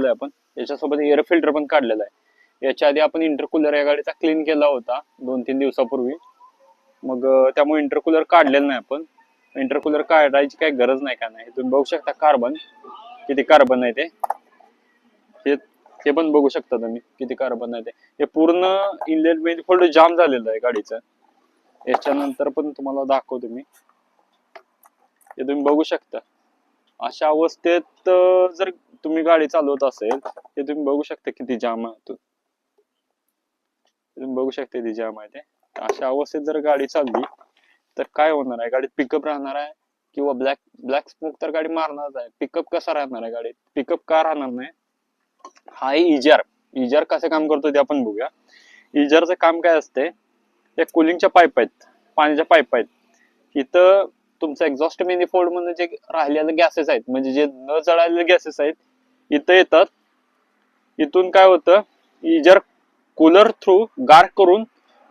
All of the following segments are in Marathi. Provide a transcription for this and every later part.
आपण याच्यासोबत एअर फिल्टर पण काढलेला आहे. याच्या आधी आपण इंटरकूलर या गाडीचा क्लीन केला होता 2-3 दिवसापूर्वी. मग त्यामुळे इंटरकूलर काढलेलं नाही आपण. इंटरकूलर काढायची काही गरज नाही का नाही. तुम्ही बघू शकता कार्बन किती कार्बन आहे ते पण बघू शकता तुम्ही किती कार्बन आहे ते पूर्ण इनलेट manifold जाम झालेलं आहे गाडीचं. याच्यानंतर पण तुम्हाला दाखवतो मी. ते तुम्ही बघू शकता. अशा अवस्थेत जर तुम्ही गाडी चालवत असेल ते तुम्ही बघू शकता किती जाम आहे. तुम्ही बघू शकता किती जाम आहे ते. अशा अवस्थेत जर गाडी चालली तर काय होणार आहे, गाडीत पिकअप राहणार आहे किंवा ब्लॅक स्मोक तर गाडी मारणारच आहे. पिकअप कसा राहणार आहे गाडीत, पिकअप का राहणार नाही. हा इजार कसं काम करतो ते आपण बघूया. इजारचं काम काय असते, ते कुलिंगच्या पाईप आहेत, पाण्याच्या पाईप आहेत. इथं तुमचं एक्झॉस्ट manifold मध्ये जे राहिलेले गॅसेस आहेत, म्हणजे जे न जळालेले गॅसेस आहेत इथं येतात. इथून काय होतं, इजार कूलर थ्रू गार करून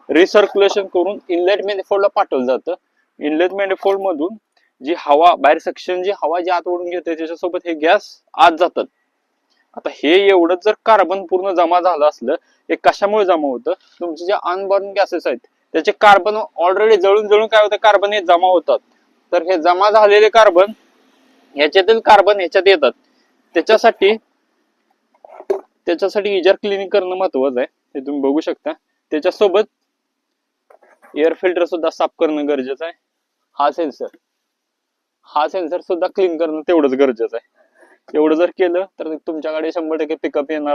रिसर्क्युलेशन करून इनलेट manifold ला पाठवलं जातं. इनलेट manifold मधून जी हवा बाहेर सेक्शन जी हवा जी आत ओढून घेते त्याच्यासोबत हे गॅस आत जातात. आता हे एवढं जर कार्बन पूर्ण जमा झालं असलं, हे कशामुळे जमा होतं, तुमचे जे अनबर्न गॅसेस आहेत त्याचे कार्बन ऑलरेडी जळून जळून काय होतं, कार्बन हे जमा होतात. तर हे जमा झालेले कार्बन ह्याच्यातील कार्बन ह्याच्यात येतात. त्याच्यासाठी इजार क्लिनिंग करणं महत्वाचं आहे. हे तुम्ही बघू शकता. त्याच्यासोबत एअर फिल्टर सुद्धा साफ करणं गरजेचं आहे. हा सेन्सर सुद्धा क्लीन करणं तेवढंच गरजेचं आहे. एवढं जर केलं तर तुमच्याकडे 100% पिकअप येणार